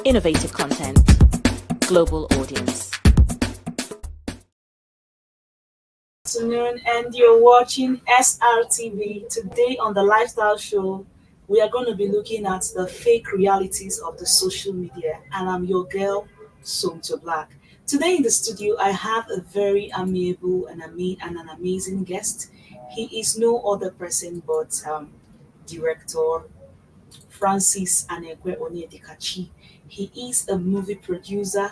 innovative content, global audience. Afternoon, and you're watching SRTV. Today on the Lifestyle Show, we are going to be looking at the fake realities of the social media, and I'm your girl, Somto Black. Today in the studio, I have a very amiable and an amazing guest. He is no other person but director Francis Anegwe Onyedikachi. He is a movie producer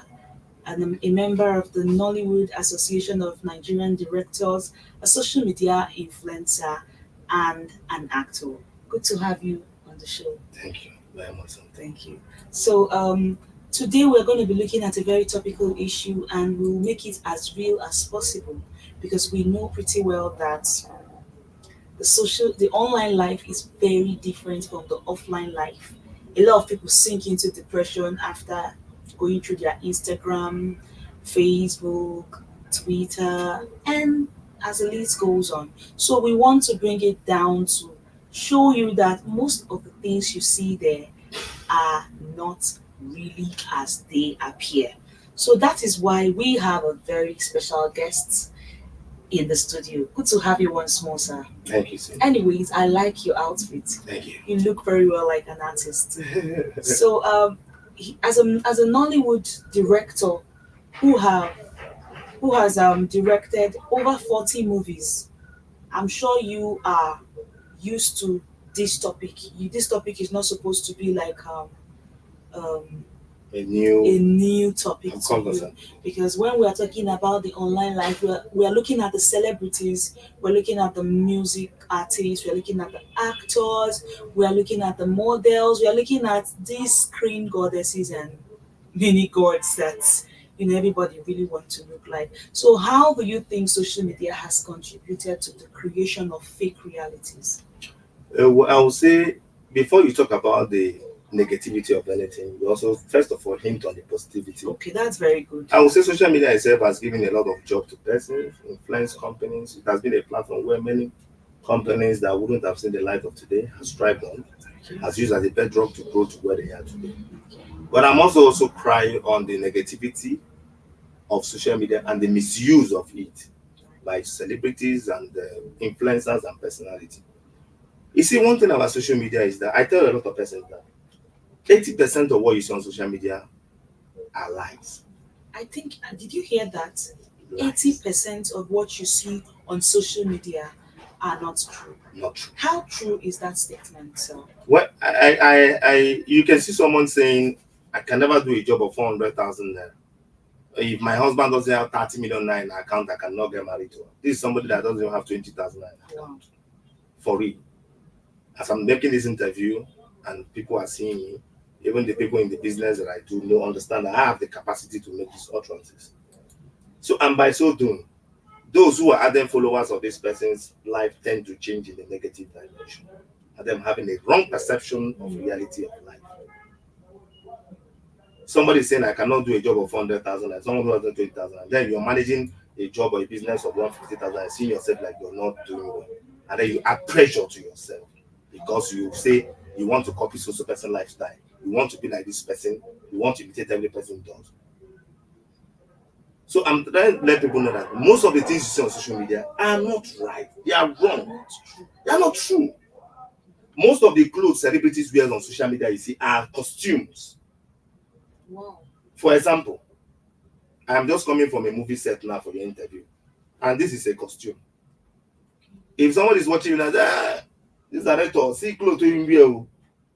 and a member of the Nollywood Association of Nigerian Directors, a social media influencer, and an actor. Good to have you on the show. Thank you very much. Thank you. So, today we're going to be looking at a very topical issue and we'll make it as real as possible because we know pretty well that the online life is very different from the offline life. A lot of people sink into depression after going through their Instagram, Facebook, Twitter, and as the list goes on. So we want to bring it down to show you that most of the things you see there are not really as they appear. So that is why we have a very special guest in the studio. Good to have you once more, sir. Thank you, sir. Anyways, I like your outfit. Thank you. You look very well like an artist. So, as a Nollywood director who have who has directed over 40 movies, I'm sure you are used to this topic. This topic is not supposed to be like um, A a new new topic to you conversation. because when we are talking about the online life, we are looking at the celebrities, we're looking at the music artists, we're looking at the actors, we are looking at the models, we are looking at these screen goddesses and mini gods that everybody really want to look like. So how do you think social media has contributed to the creation of fake realities? Well, I would say before you talk about the negativity of anything, we also first of all hint on the positivity. Okay, that's very good. I would say social media itself has given a lot of job to persons, influence companies. It has been a platform where many companies that wouldn't have seen the light of today has thrived on, has used as a bedrock to grow to where they are today. But I'm also crying on the negativity of social media and the misuse of it by celebrities and influencers and personality. You see, one thing about social media is that I tell a lot of persons that 80% of what you see on social media are lies. I think, did you hear that? Lies. 80% of what you see on social media are not true. Not true. How true is that statement, sir? Well, you can see someone saying, I can never do a job of 400,000 naira. If my husband doesn't have 30 million naira in account, I cannot get married to her. This is somebody that doesn't even have 20,000 naira in Wow. account. For real. As I'm making this interview and people are seeing me, even the people in the business that I do know understand that I have the capacity to make these utterances. So, and by so doing, those who are ardent followers of this person's life tend to change in the negative dimension, and them having a wrong perception of reality of life. Somebody saying I cannot do a job of 400,000, and someone who has done 20,000, and then you're managing a job or a business of 150,000 and seeing yourself like you're not doing well, and then you add pressure to yourself because you say you want to copy social person lifestyle, you want to be like this person, you want to imitate every person does. So I'm trying to let people know that most of the things you see on social media are not right. They are wrong. They are not true. Most of the clothes celebrities wear on social media you see are costumes. Wow. For example, I am just coming from a movie set now for the interview, and this is a costume. If someone is watching you like, this director, see clothes to him wear,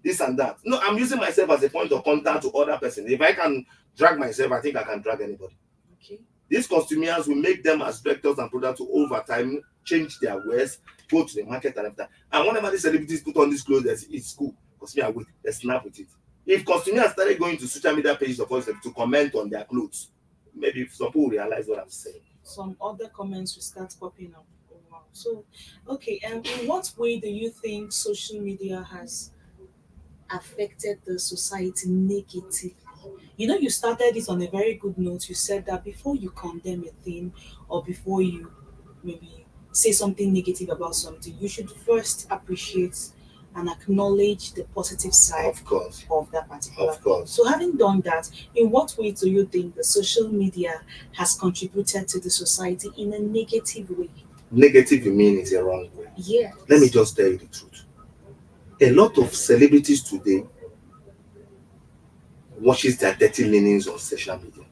this and that. No, I'm using myself as a point of contact to other person. If I can drag myself, I think I can drag anybody. Okay. These costumiers will make them as directors and producers to over time change their wares, go to the market and everything. And whenever the celebrities put on these clothes, it's cool. Costumier wait, they snap with it. If costumiers started going to social media pages of us to comment on their clothes, maybe some people will realize what I'm saying. Some other comments will start popping up. Oh, wow. So, okay, and in what way do you think social media has affected the society negatively? You started this on a very good note. You said that before you condemn a thing or before you maybe say something negative about something, you should first appreciate and acknowledge the positive side Of course. of that particular Of course. So having done that, in what way do you think the social media has contributed to the society in a negative way? Negative, you mean, is a wrong way. Yes. Let me just tell you the truth. A lot of celebrities today watches their dirty linens on social media.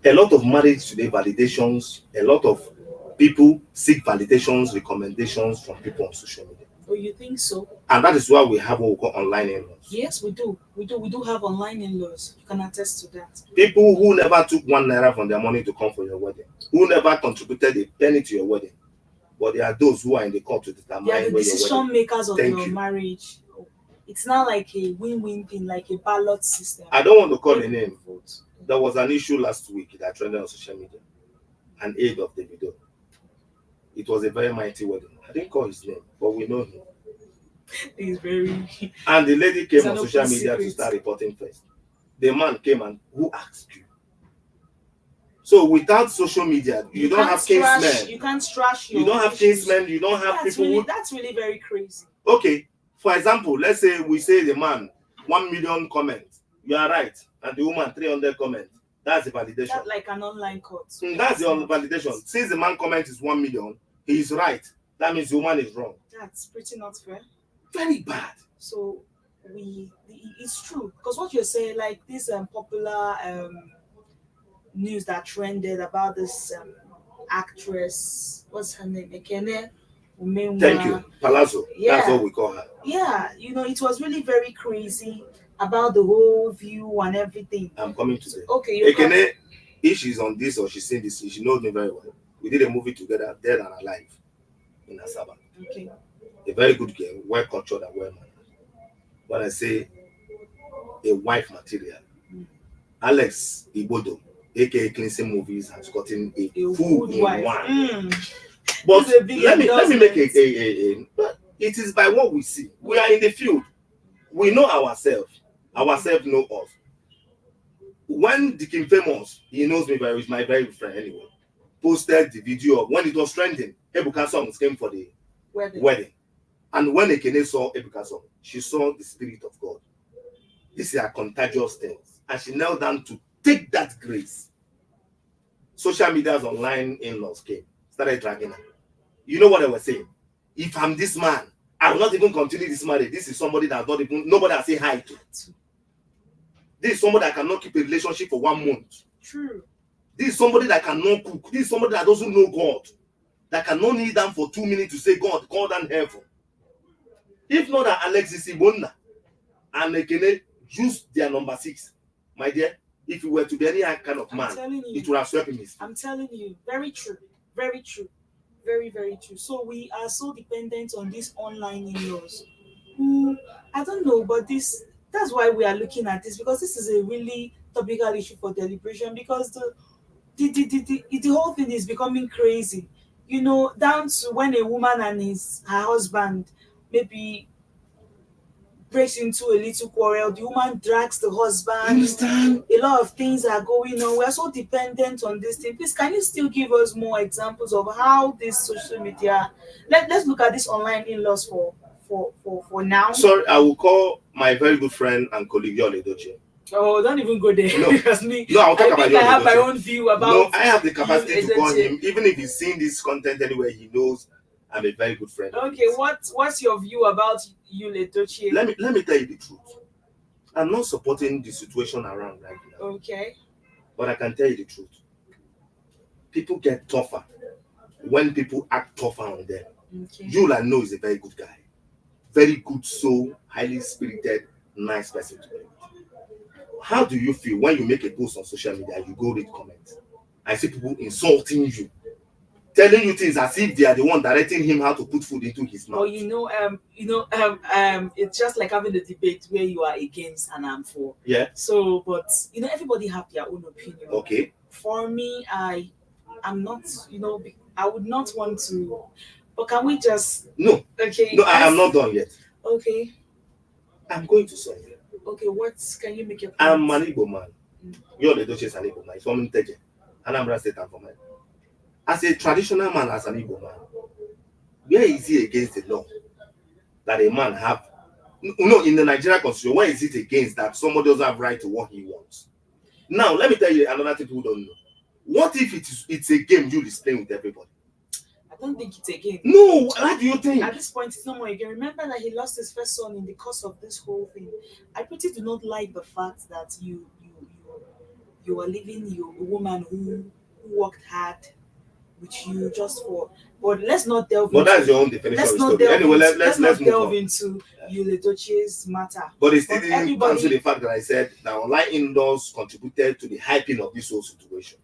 A lot of marriage today validations, a lot of people seek validations, recommendations from people on social media. Oh, you think so? And that is why we have what we call online in-laws. Yes, we do. We do have online in-laws. You can attest to that. People who never took 1 naira from their money to come for your wedding, who never contributed a penny to your wedding, but there are those who are in the court to determine They are the where your decision wedding. makers of Thank your you. marriage. It's not like a win-win thing, like a ballot system. I don't want to call a name. There was an issue last week that trended on social media, an aide of the video. It was a very mighty wedding. I didn't call his name, but we know him. He's very. And the lady came It's on an social open media to secret. start reporting first. The man came and who asked you? So without social media, you don't have kinsmen. You can't trash your. You don't have issues. kinsmen. You don't have That's people. really, Who, that's really very crazy. okay, for example, let's say we say the man 1 million comments. You are right, and the woman 300 comments. That's the validation. That's like an online court. That's the validation. Since the man comment is 1 million, he is right. That means the woman is wrong. That's pretty not fair. Very bad. So it's true because what you're saying, like this popular news that trended about this actress, what's her name, Ekene Umenwa. Thank you, Palazzo. Yeah. That's what we call her. Yeah, it was really very crazy about the whole view and everything. I'm coming to say. Okay, Ekene, if she's on this or she's seen this, she knows me very well. We did a movie together, Dead and Alive, in Asaba. Okay. A very good girl, well cultured and well mannered. When I say a wife material, Alex Ibodo, aka Cleansing Movies, has gotten a full in wife. one. But let me make but it is by what we see. We are in the field. We know ourselves. Ourselves know us. When the King Famous, he knows me very, he's my very good friend anyway, posted the video of when it was trending, Ebuka songs came for the wedding. And when Ekene saw Ebuka song, she saw the Spirit of God. These are contagious things. And she knelt down to take that grace. Social media's online in-laws came, started dragging her. You know what they were saying? If I'm this man, I will not even continue this marriage. This is somebody that not even nobody has say hi to. This is somebody that cannot keep a relationship for 1 month. True. This is somebody that cannot cook. This is somebody that doesn't know God. That cannot kneel down for 2 minutes to say, God, call down heaven. If not that Alexis Ibonna and Ekene use their number 6, my dear, if you were to be any kind of man, it would have swept him. I'm telling you, very true. Very true. Very, very true. So we are so dependent on these online in-laws. I don't know, but that's why we are looking at this, because this is a really topical issue for deliberation, because the whole thing is becoming crazy. Down to when a woman and her husband maybe breaks into a little quarrel, the woman drags the husband. Understand? A lot of things are going on. We are so dependent on this thing. Please, can you still give us more examples of how this social media? Let's look at this online in-laws for now. Sorry, I will call my very good friend and colleague Yole Doche. Oh, don't even go there. No, because I'll talk about Yole I have Doche. my own view about. No, I have the capacity to call him. Even if he's seen this content anywhere, he knows I'm a very good friend. Okay, what's your view about Yule Doche? Let me tell you the truth. I'm not supporting the situation around right now. Okay. But I can tell you the truth. People get tougher when people act tougher on them. Okay. Yule, I know, is a very good guy. Very good soul, highly spirited, nice person to be. How do you feel when you make a post on social media, you go read comments, I see people insulting you, telling you things as if they are the one directing him how to put food into his mouth? Well, it's just like having a debate where you are against and I'm for. Yeah. So, but everybody have their own opinion. Okay. For me, I'm not. I would not want to. But can we just? No. Okay. No, I am not done yet. Okay. I'm going to somewhere. Okay, what can you make your point? I'm an Igbo man. You're the Doche is an Igbo man. He's from Nteje. And I'm State and from it. As a traditional man, as an Igbo man, where is he against the law that a man have No, in the Nigerian constitution, where is it against that somebody doesn't have right to what he wants? Now, let me tell you another thing people don't know. What if it's a game you is playing with everybody? I don't think it's a game. No, how do you think? At this point, it's no more a game. Remember that he lost his first son in the course of this whole thing. I pretty do not like the fact that you are leaving your woman who worked hard with you just for. But let's not delve. But into, that's your own definition let's of the not story. delve Anyway, into, let's not move delve on. into Yuledoche's matter. But it still But didn't cancel the fact that I said that online indoors contributed to the hyping of this whole situation.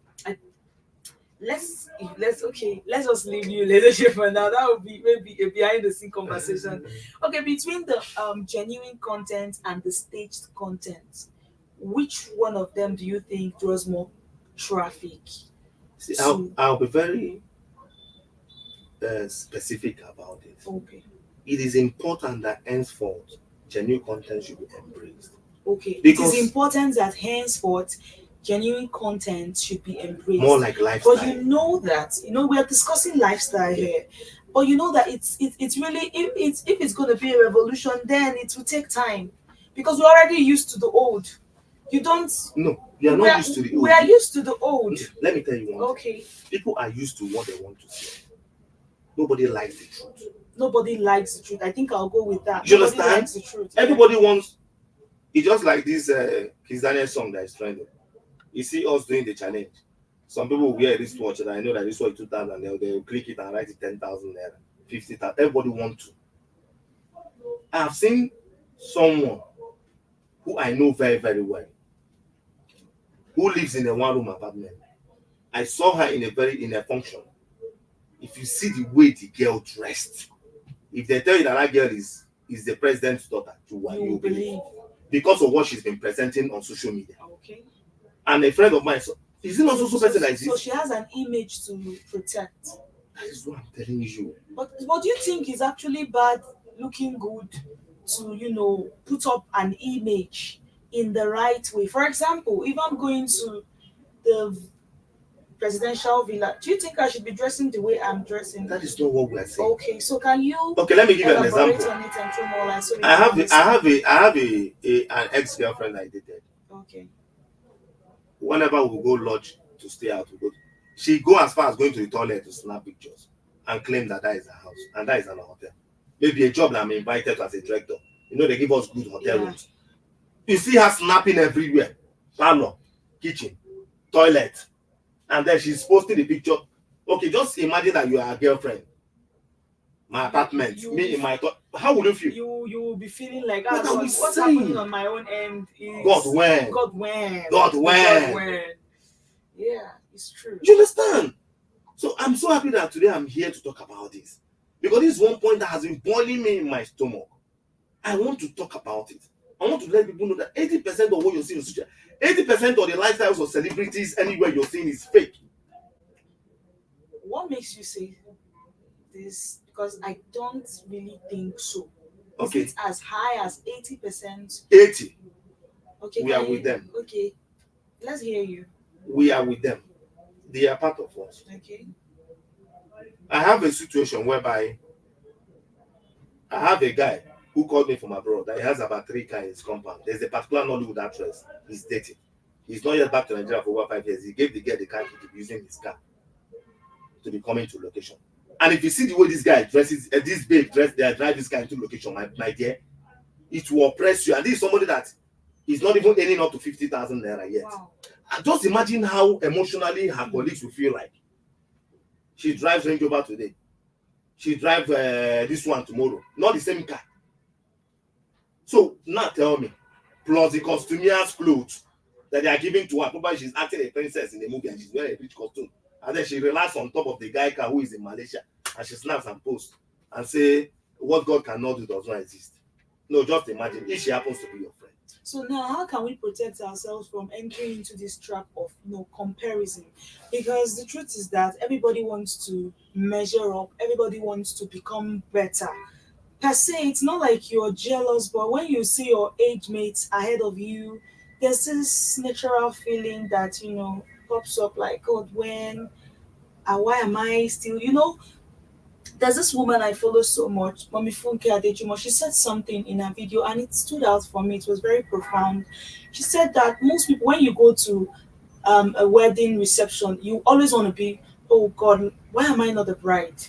Let's just leave you leadership for now. That would be maybe a behind the scene conversation. Okay, between the genuine content and the staged content, which one of them do you think draws more traffic? See, I'll be very specific about it. Okay. It is important that henceforth genuine content should be embraced. Okay. Because it is important that henceforth genuine content should be embraced. More like lifestyle. But you know that we are discussing lifestyle here. But you know that it's really if it's going to be a revolution, then it will take time because we're already used to the old. You don't. No, we are not used to the old. We are used to the old. Let me tell you one. Okay. People are used to what they want to see. Nobody likes the truth. Nobody likes the truth. I think I'll go with that. You Nobody understand? likes the truth. Everybody wants. It's just like this Kiss Daniel song that is trending. You see us doing the challenge. Some people will wear this watch, and I know that this watch 2,000. They'll click it and write it 10,000 naira, 50,000. Everybody wants to. I've seen someone who I know very, very well, who lives in a one-room apartment. I saw her in a function. If you see the way the girl dressed, if they tell you that girl is the president's daughter, you will believe because of what she's been presenting on social media. Okay. And a friend of mine, is it not also person like this? So she has an image to protect. That is what I'm telling you. But what do you think is actually bad looking good to put up an image in the right way? For example, if I'm going to the presidential villa, do you think I should be dressing the way I'm dressing? That is not what we are saying. Okay, so can you? Okay, let me give you an example. On it and throw more light so I have an ex-girlfriend I dated. Okay. Whenever we go lodge to stay out, she go as far as going to the toilet to snap pictures and claim that is a house and that is an hotel. Maybe a job that I'm invited to as a director. They give us good hotel rooms. You see her snapping everywhere. Parlor, kitchen, toilet. And then she's posting the picture. Okay, just imagine that you are a girlfriend. My apartment, me in my how would you feel? You will be feeling like what's happening on my own end is God when. Yeah, it's true. You understand? So I'm so happy that today I'm here to talk about this. Because this is one point that has been boiling me in my stomach. I want to talk about it. I want to let people know that 80% of what you're seeing is 80% of the lifestyles of celebrities anywhere you're seeing is fake. What makes you say this? Because I don't really think so. Okay. Is it as high as 80%? 80. Okay. We are with them. Okay. Let's hear you. We are with them. They are part of us. Okay. I have a situation whereby I have a guy who called me from abroad that he has about 3 cars in his compound. There's a particular Nollywood actress he's dating. He's not yet back to Nigeria for over 5 years. He gave the girl the car to be using his car to be coming to location. And if you see the way this guy dresses, this babe dress, they drive this guy into location, my dear, it will oppress you. And this is somebody that is not even earning up to 50,000 naira yet. Wow. And just imagine how emotionally her colleagues will feel like. She drives Range Rover today. She drives this one tomorrow. Not the same car. So now tell me, plus the costumier's clothes that they are giving to her. Probably she's acting a princess in the movie and she's wearing a rich costume. And then she relaxes on top of the guy car who is in Malaysia and she snaps and posts and say what God cannot do does not exist. No, just imagine if she happens to be your friend. So now how can we protect ourselves from entering into this trap of comparison? Because the truth is that everybody wants to measure up, everybody wants to become better. Per se, it's not like you're jealous, but when you see your age mates ahead of you, there's this natural feeling that pops up like, God, when and why am I still There's this woman I follow so much, Mommy Funke Adejumo. She said something in her video and it stood out for me. It was very profound. She said that most people, when you go to a wedding reception, you always want to be, oh God, why am I not the bride?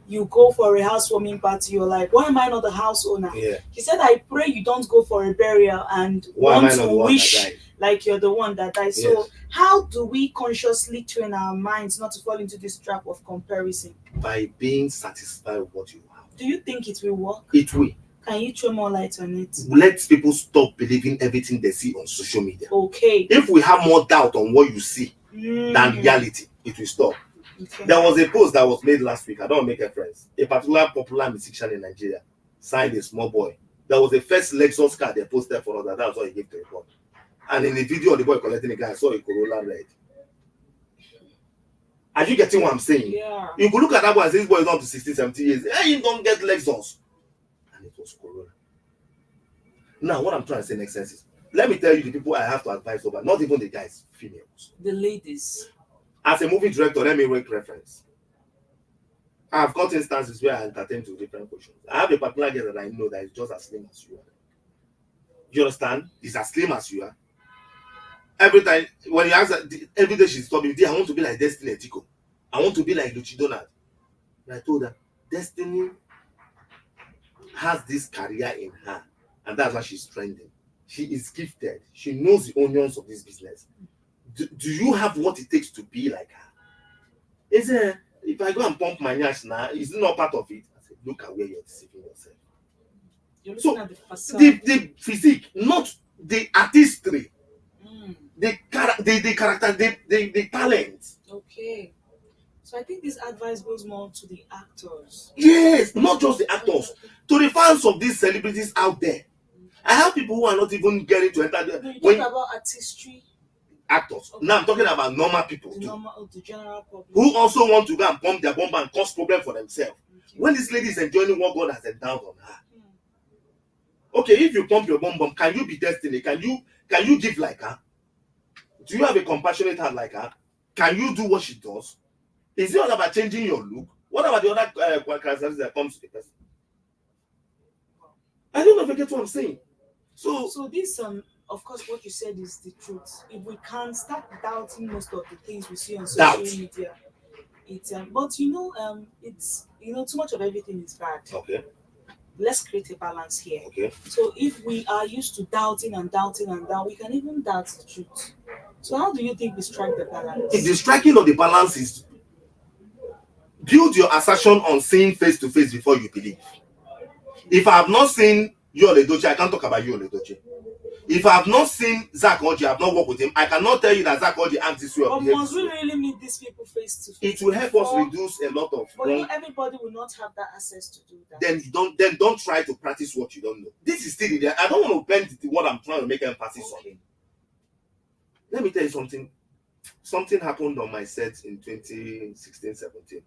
You go for a housewarming party, you're like, why am I not the house owner? Yeah. She said, I pray you don't go for a burial and Why am I want not to the one that wish died? like you're the one that died. Yes. So, how do we consciously train our minds not to fall into this trap of comparison? By being satisfied with what you have. Do you think it will work? It will. Can you throw more light on it? Let people stop believing everything they see on social media. Okay. If we have more doubt on what you see than reality, it will stop. Okay. There was a post that was made last week. I don't make a friends. A particular popular musician in Nigeria signed a small boy. That was the first Lexus car they posted for us. That's what he gave to report. And in the video of the boy collecting the guy, I saw a Corolla red. Are you getting what I'm saying? Yeah. You could look at that boy and say, this boy is not to 60, 70 years. Hey, you don't get Lexus. And it was Corolla. Now, what I'm trying to say next sense is, let me tell you the people I have to advise over, not even the guys, females. The ladies. As a movie director, let me make reference. I have got instances where I entertain to different questions. I have a particular girl that I know that is just as slim as you are. You understand? He's as slim as you are. Every time, when you ask her, every day she's telling me, I want to be like Destiny Etiko. I want to be like Luchi Donald. And I told her, Destiny has this career in her. And that's why she's trending. She is gifted. She knows the onions of this business. Do you have what it takes to be like her? Is it, if I go and pump my nyash now, is it not part of it? I said, look at where you're deceiving yourself. You're looking So, at the facade. the physique, not the artistry, the character, the talent. Okay. So I think this advice goes more to the actors. Yes, not just the actors, to the fans of these celebrities out there. I have people who are not even getting to enter No, you when talk about artistry, actors. Okay. Now I'm talking about normal people the too, normal, the general public. who also want to go and pump their bomb and cause problem for themselves. Okay. When this lady is enjoying what God has endowed on her. Okay, if you pump your bomb, can you be Destiny? Can you give like her? Do you have a compassionate heart like her? Can you do what she does? Is it all about changing your look? What about the other characteristics that comes to the person? I don't know if you get what I'm saying. So this of course what you said is the truth. If we can start doubting most of the things we see on social media, it's but it's too much of everything is bad. Okay. Let's create a balance here. Okay. So if we are used to doubting and doubting and doubting, we can even doubt the truth. So how do you think we strike the balance? The striking of the balance is build your assertion on seeing face to face before you believe. If I have not seen Yul Edochie, I can't talk about Yul Edochie. If I have not seen Zach Orji, I have not worked with him, I cannot tell you that Zach Orji acts this way or But behaves must this we way. really meet these people face to face? It will help us reduce a lot of But wrong. everybody will not have that access to do that. Then don't try to practice what you don't know. This is still there. I don't want to bend what I'm trying to make emphasis on. Let me tell you something. Something happened on my set in 2016-17.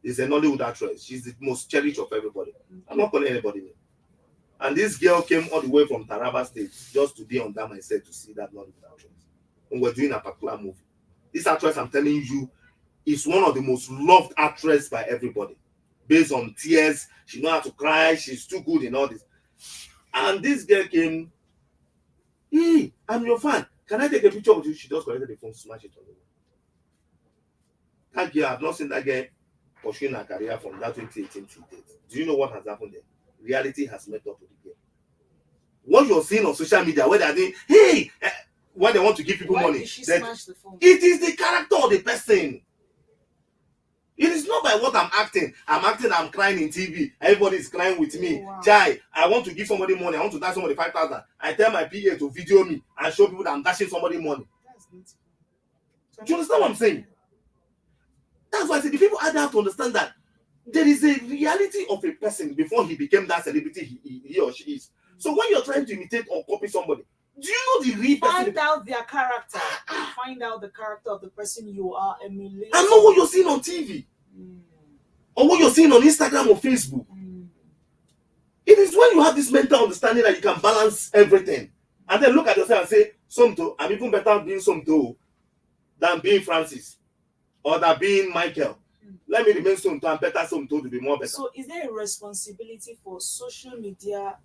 There's a Nollywood actress. She's the most cherished of everybody. I'm not calling anybody name. And this girl came all the way from Taraba State just to be under my set to see that Nollywood actress. And we're doing a particular movie. This actress, I'm telling you, is one of the most loved actresses by everybody. Based on tears, she knows how to cry, she's too good in all this. And this girl came, hey, I'm your fan. Can I take a picture of you? She just collected the phone, smash it on the wall. That girl, I've not seen that girl pursuing her career from that 2018 till date. Do you know what has happened there? Reality has met up with the girl. What you're seeing on social media, where they're doing, hey, when they want to give people Why money, did she smash the phone? it is the character of the person. It is not by what I'm acting. I'm crying in TV. Everybody is crying with me. Oh, wow. Jai, I want to give somebody money. I want to dash somebody 5,000. I tell my PA to video me and show people that I'm dashing somebody money. That's beautiful. Do you understand what I'm saying? That's why I say the people have to understand that there is a reality of a person before he became that celebrity he or she is. So when you're trying to imitate or copy somebody, do you know the real person? Find out their character. Find out the character of the person you are emulating. And know what you're seeing on TV. Or what you're seeing on Instagram or Facebook. It is when you have this mental understanding that you can balance everything. And then look at yourself and say, Somto, I'm even better being Somto than being Francis. Or than being Michael. Let me remain Somto and better Somto to be more better. So, is there a responsibility for social media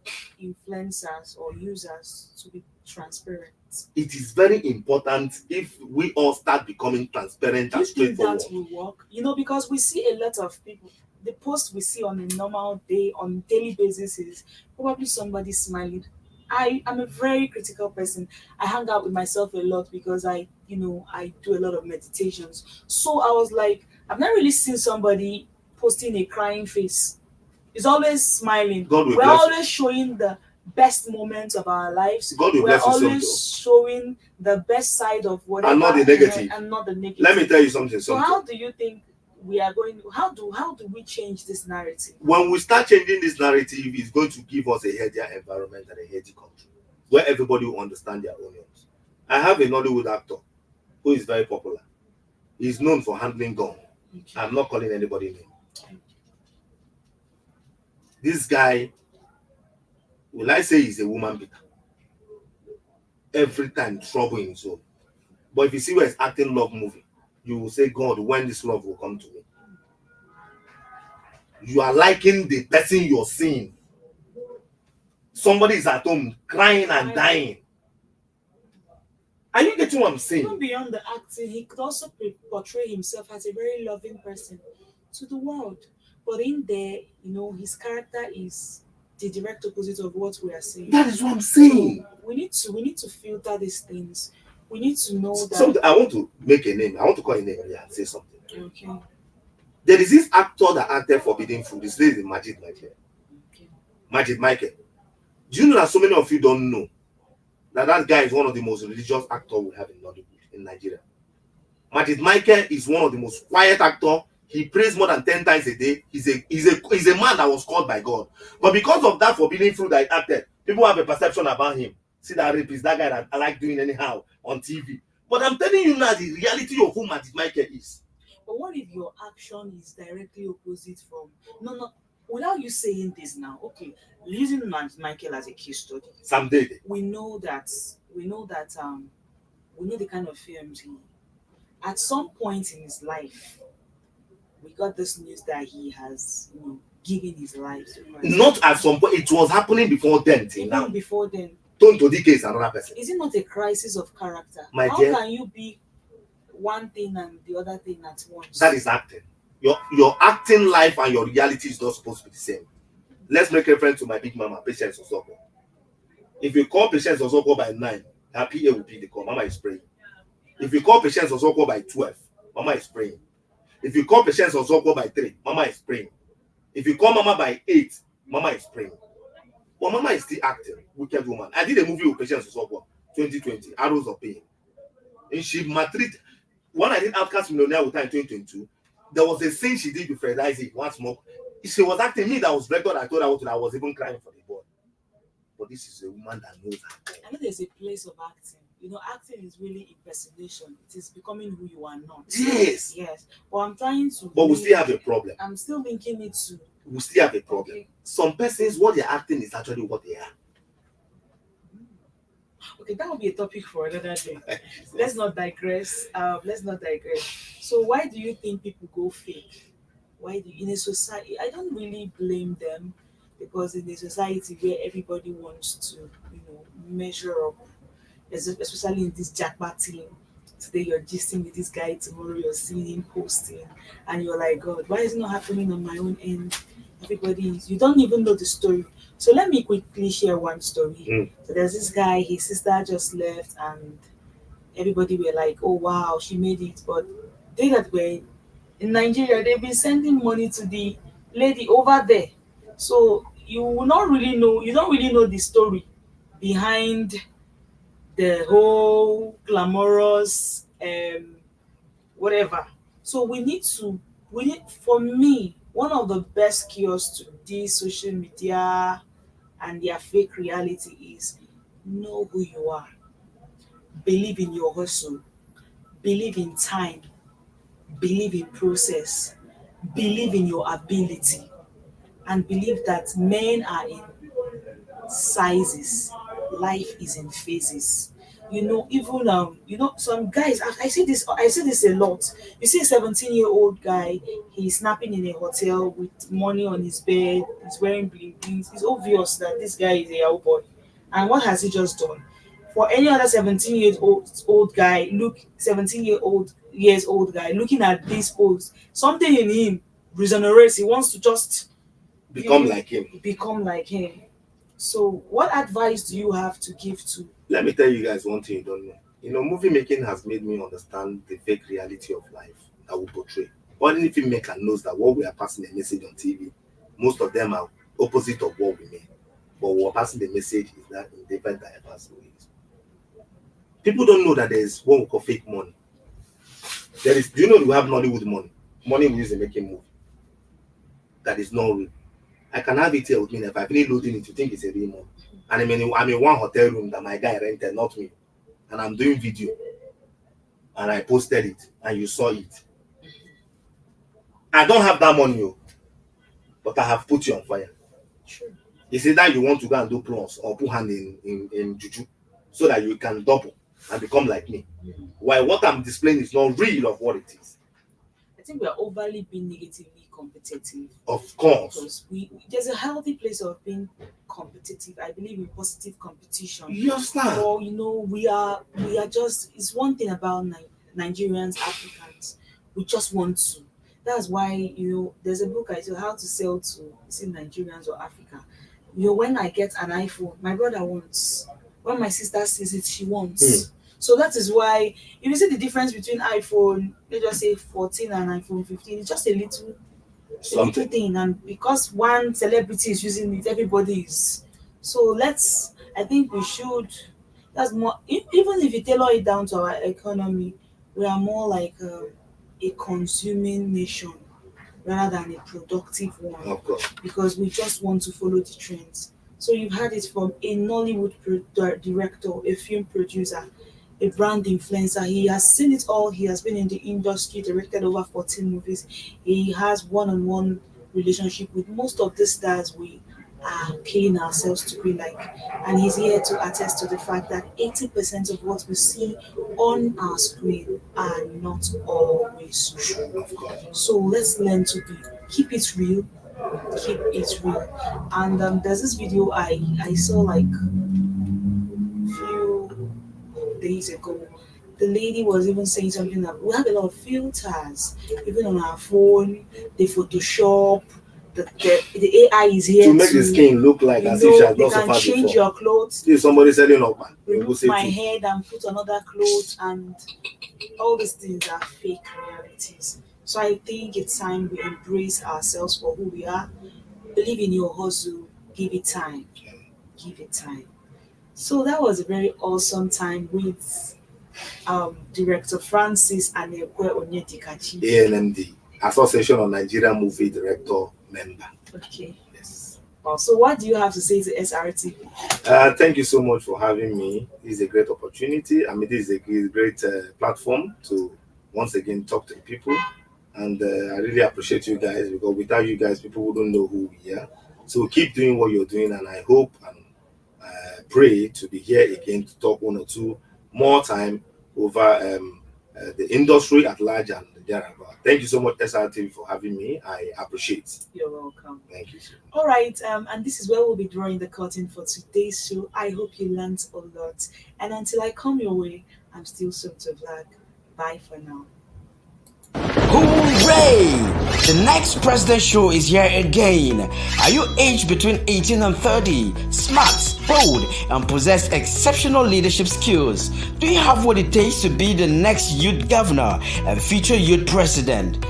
influencers or users to be transparent? It is very important if we all start becoming transparent Do and you think straightforward. that will work? Because we see a lot of people, the post we see on a normal day, on daily basis is probably somebody smiling. I am a very critical person. I hang out with myself a lot because I do a lot of meditations. So I was like, I've not really seen somebody posting a crying face. It's always smiling. God will We're bless you. always showing the best moments of our lives. God will We're bless you, always Somto. showing the best side of whatever, And not the negative. and not the negative. Let me tell you something, So Somto. how do you think we are going? How do we change this narrative? When we start changing this narrative, it's going to give us a healthier environment and a healthy country where everybody will understand their onions. I have a Nollywood actor who is very popular. He's known for handling gun. Okay. I'm not calling anybody name. This guy, will I say he's a woman beater? Every time trouble in his own. But if you see where he's acting love movie, you will say, God, when this love will come to me? You are liking the person you're seeing. Somebody is at home crying and dying. Are you getting what I'm saying? Even beyond the acting, he could also portray himself as a very loving person to the world. But in there, his character is the direct opposite of what we are saying. That is what I'm saying. So we need to filter these things. We need to know that. Something I want to make a name. I want to call a name here and say something. Okay. There is this actor that acted Forbidden Fruit. His name is Majid Michael. Okay. Majid Michael. Do you know that so many of you don't know that guy is one of the most religious actors we have in Nollywood in Nigeria? Majid Michael is one of the most quiet actors. He prays more than 10 times a day. He's a man that was called by God. But because of that Forbidden Fruit that he acted, people have a perception about him. See that rapist, that guy that I like doing anyhow on TV. But I'm telling you now the reality of who Majid Michael is. But what if your action is directly opposite from no, without you saying this now? Okay, using Michael as a case study, Sam Dede. we know that we know the kind of films he. At some point in his life, we got this news that he has given his life to Christ. Not at some point. It was happening before then till Even now. before then, Tonto Dike is another person. is it not a crisis of character? My How dear, can you be one thing and the other thing at once? that is acting. Your acting life and your reality is not supposed to be the same. Let's make reference to my big mama, Patience Osoko. If you call Patience Osoko by 9, her PA will be the call. Mama is praying. If you call Patience Osoko by 12, Mama is praying. If you call Patience Osoko by 3, Mama is praying. If you call Mama by 8, Mama is praying. But Mama is still acting. Wicked woman. I did a movie with Patience Osoko, 2020, Arrows of Pain. And she maltreated. When I did Outcast Millionaire with her in 2022, there was a scene she did with Fred Isaac once more. She was acting. Me that was record. I told her what I was even crying for the boy. But this is a woman that knows her. I know there's a place of acting. Acting is really impersonation. It is becoming who you are not. Yes. Yes. But I'm trying to. But we still have a problem. I'm still linking it to. We still have a problem. Okay. Some persons, what they're acting is actually what they are. Okay, that will be a topic for another day. Let's not digress. So, why do you think people go fake? Why do in a society? I don't really blame them because in a society where everybody wants to, measure up, especially in this jackpot team. Today you're gisting with this guy, tomorrow you're seeing him posting, and you're like, God, why is it not happening on my own end? You don't even know the story. So let me quickly share one story. So there's this guy, his sister just left, and everybody were like, oh wow, she made it. But they that were in Nigeria, they've been sending money to the lady over there. So you don't really know the story behind the whole glamorous whatever. So for me, one of the best cures to this social media and their fake reality is know who you are, believe in your hustle, believe in time, believe in process, believe in your ability, and believe that men are in sizes, life is in phases. Even some guys. I see this a lot. You see a 17-year-old guy, he's snapping in a hotel with money on his bed, he's wearing bling blings. It's obvious that this guy is a Yahoo boy. And what has he just done? For any other 17-year-old guy, 17-year-old guy looking at this post, something in him regenerates. He wants to just Become like him. become like him. So, what advice do you have to give to? Let me tell you guys one thing you don't know. Movie making has made me understand the fake reality of life that we portray. Ordinary filmmaker knows that what we are passing a message on TV, most of them are opposite of what we mean. But we're passing the message is that in different diverse ways. People don't know that there is what we call fake money. Do you know we have Nollywood money? Money we use in making movie. That is not real. I can have it here with me. If I finish loading it, you think it's a real money. And I'm in one hotel room that my guy rented, not me. And I'm doing video. And I posted it. And you saw it. I don't have that money, but I have put you on fire. Sure. It's either you want to go and do plus or put hand in juju so that you can double and become like me. While what I'm displaying is not real of what it is. I think we are overly being negatively competitive. Of course. Because there's a healthy place of being competitive. I believe in positive competition. You understand? Or we are just. It's one thing about Nigerians, Africans. We just want to. That's why there's a book I said how to sell to is it Nigerians or Africa. When I get an iPhone, my brother wants. When my sister sees it, she wants. So that is why if you see the difference between iPhone, let's just say 14 and iPhone 15, it's just a little thing. And because one celebrity is using it, everybody is. So I think we should. That's more. Even if you tailor it down to our economy, we are more like a consuming nation rather than a productive one. Of course. Because we just want to follow the trends. So you've had it from a Nollywood director, a film producer, a brand influencer. He has seen it all. He has been in the industry, directed over 14 movies. He has one-on-one relationship with most of the stars we are paying ourselves to be like. And he's here to attest to the fact that 80% of what we see on our screen are not always true. Of course. So let's learn to keep it real. Keep it real. And there's this video I saw like few days ago. The lady was even saying something that we have a lot of filters, even on our phone. The Photoshop, the AI is here to make the skin look like as if she has not suffered before. You can change your clothes. If somebody selling up, remove my head and put another clothes, and all these things are fake realities. So I think it's time we embrace ourselves for who we are. Believe in your hustle. Give it time. Give it time. So that was a very awesome time with Director Francis Anekwe Onyedikachi. ANMD, Association of Nigerian Movie Director member. Okay. Yes. So what do you have to say to SRTV? Thank you so much for having me. This is a great opportunity. This is a great platform to once again talk to the people. And I really appreciate you guys, because without you guys, people wouldn't know who we are. So keep doing what you're doing, and I hope and pray to be here again to talk one or two more time over the industry at large and thereabout. Thank you so much, SRTV, for having me. I appreciate it. You're welcome. Thank you. All right, and this is where we'll be drawing the curtain for today's show. I hope you learned a lot. And until I come your way, I'm still Somto Black. Bye for now. Hooray! The next President Show is here again. Are you aged between 18 and 30, smart, bold, and possess exceptional leadership skills? Do you have what it takes to be the next youth governor and future youth president?